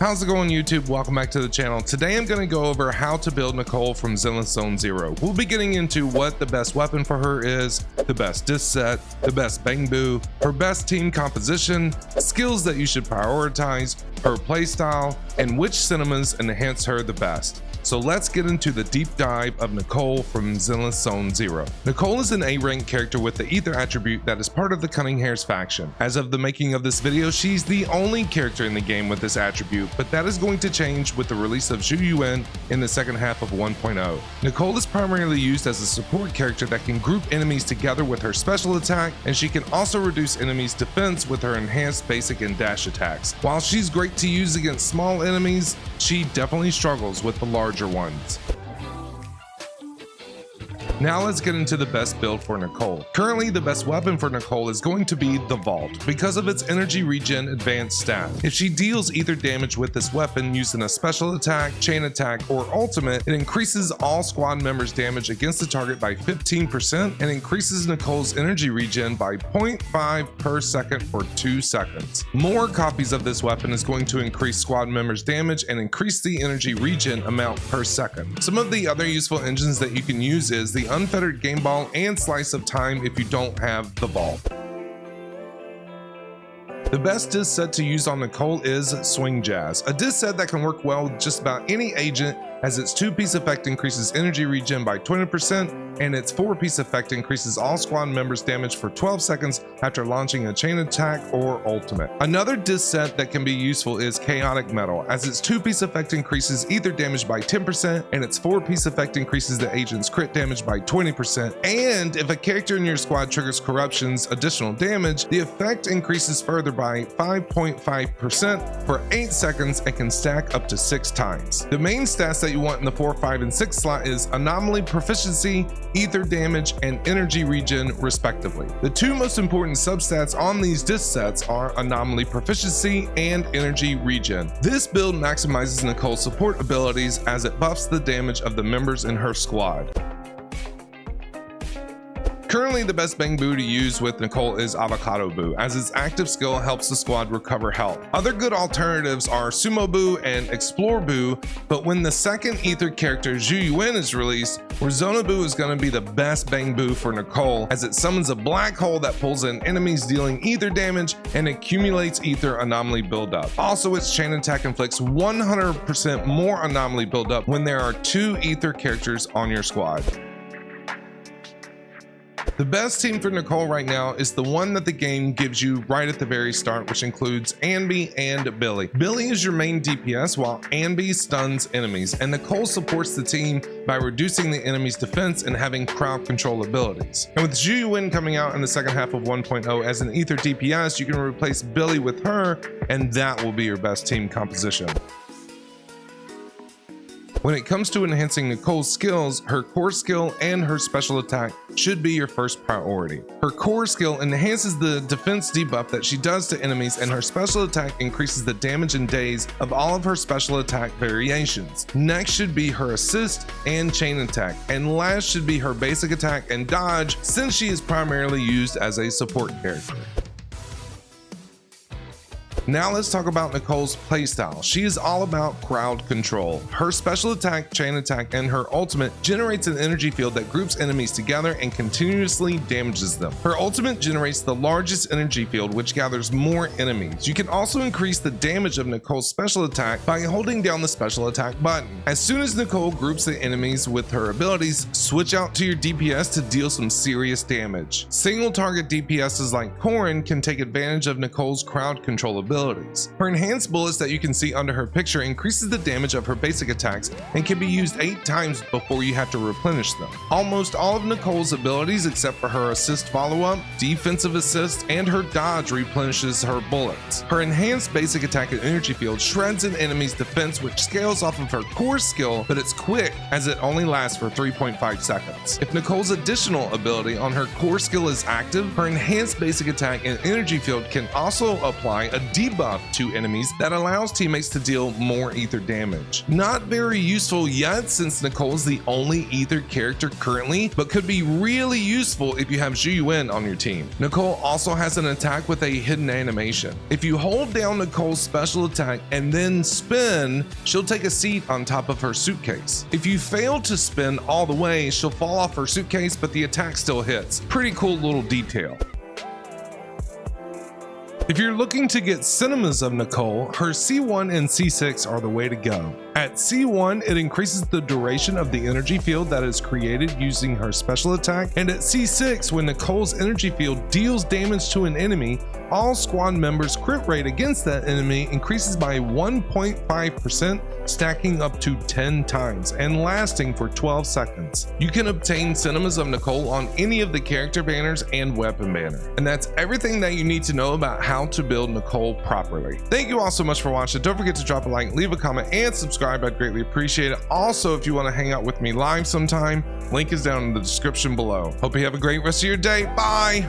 How's it going, YouTube? Welcome back to the channel. Today I'm going to go over how to build Nicole from Zenless Zone Zero. We'll be getting into what the best weapon for her is, the best disc set, the best Bangboos, her best team composition, skills that you should prioritize, her playstyle, and which cinemas enhance her the best. So let's get into the deep dive of Nicole from Zenless Zone Zero. Nicole is an A-rank character with the Ether attribute that is part of the Cunning Hairs faction. As of the making of this video, she's the only character in the game with this attribute, but that is going to change with the release of Zhu Yuan in the second half of 1.0. Nicole is primarily used as a support character that can group enemies together with her special attack, and she can also reduce enemies' defense with her enhanced basic and dash attacks. While she's great to use against small enemies, she definitely struggles with the larger ones. Now let's get into the best build for Nicole. Currently, the best weapon for Nicole is going to be the Vault because of its energy regen advanced stat. If she deals ether damage with this weapon using a special attack, chain attack, or ultimate, it increases all squad members' damage against the target by 15% and increases Nicole's energy regen by 0.5 per second for 2 seconds. More copies of this weapon is going to increase squad members' damage and increase the energy regen amount per second. Some of the other useful engines that you can use is the Unfettered Game Ball and Slice of Time if you don't have the Vault. The best disc set to use on Nicole is Swing Jazz, a disc set that can work well with just about any agent, as its 2-piece effect increases energy regen by 20% and its 4-piece effect increases all squad members' damage for 12 seconds after launching a chain attack or ultimate. Another disc set that can be useful is Chaotic Metal, as its 2-piece effect increases ether damage by 10% and its 4-piece effect increases the agent's crit damage by 20%, and if a character in your squad triggers Corruption's additional damage, the effect increases further by 5.5% for 8 seconds and can stack up to 6 times. The main stats that you want in the 4, 5, and 6 slot is Anomaly Proficiency, Ether Damage, and Energy Regen respectively. The 2 most important substats on these disc sets are Anomaly Proficiency and Energy Regen. This build maximizes Nicole's support abilities as it buffs the damage of the members in her squad. Currently, the best Bangboos to use with Nicole is Avocado Boo, as its active skill helps the squad recover health. Other good alternatives are Sumo Boo and Explore Boo, but when the second ether character Zhu Yuan is released, Warzona Boo is going to be the best Bangboos for Nicole, as it summons a black hole that pulls in enemies dealing ether damage and accumulates ether anomaly buildup. Also, its chain attack inflicts 100% more anomaly buildup when there are 2 ether characters on your squad. The best team for Nicole right now is the one that the game gives you right at the very start, which includes Anby and Billy. Billy is your main DPS while Anby stuns enemies, and Nicole supports the team by reducing the enemy's defense and having crowd control abilities. And with Zhu Yuan coming out in the second half of 1.0 as an ether DPS, you can replace Billy with her, and that will be your best team composition. When it comes to enhancing Nicole's skills, her core skill and her special attack should be your first priority. Her core skill enhances the defense debuff that she does to enemies, and her special attack increases the damage and days of all of her special attack variations. Next should be her assist and chain attack, and last should be her basic attack and dodge, since she is primarily used as a support character. Now let's talk about Nicole's playstyle. She is all about crowd control. Her special attack, chain attack, and her ultimate generates an energy field that groups enemies together and continuously damages them. Her ultimate generates the largest energy field, which gathers more enemies. You can also increase the damage of Nicole's special attack by holding down the special attack button. As soon as Nicole groups the enemies with her abilities, switch out to your DPS to deal some serious damage. Single target DPSs like Corin can take advantage of Nicole's crowd control ability. Her enhanced bullets that you can see under her picture increases the damage of her basic attacks and can be used 8 times before you have to replenish them. Almost all of Nicole's abilities except for her assist follow-up, defensive assist, and her dodge replenishes her bullets. Her enhanced basic attack and energy field shreds an enemy's defense, which scales off of her core skill, but it's quick as it only lasts for 3.5 seconds. If Nicole's additional ability on her core skill is active, her enhanced basic attack and energy field can also apply a debuff to enemies that allows teammates to deal more ether damage. Not very useful yet since Nicole is the only ether character currently, but could be really useful if you have Zhu on your team. Nicole also has an attack with a hidden animation. If you hold down Nicole's special attack and then spin, she'll take a seat on top of her suitcase. If you fail to spin all the way, she'll fall off her suitcase, but the attack still hits. Pretty cool little detail. If you're looking to get cinemas of Nicole, her C1 and C6 are the way to go. At C1, it increases the duration of the energy field that is created using her special attack, and at C6, when Nicole's energy field deals damage to an enemy, all squad members' crit rate against that enemy increases by 1.5%, stacking up to 10 times and lasting for 12 seconds. You can obtain cinemas of Nicole on any of the character banners and weapon banner. And that's everything that you need to know about how to build Nicole properly. Thank you all so much for watching. Don't forget to drop a like, leave a comment, and subscribe. I'd greatly appreciate it. Also, if you want to hang out with me live sometime, link is down in the description below. Hope you have a great rest of your day. Bye.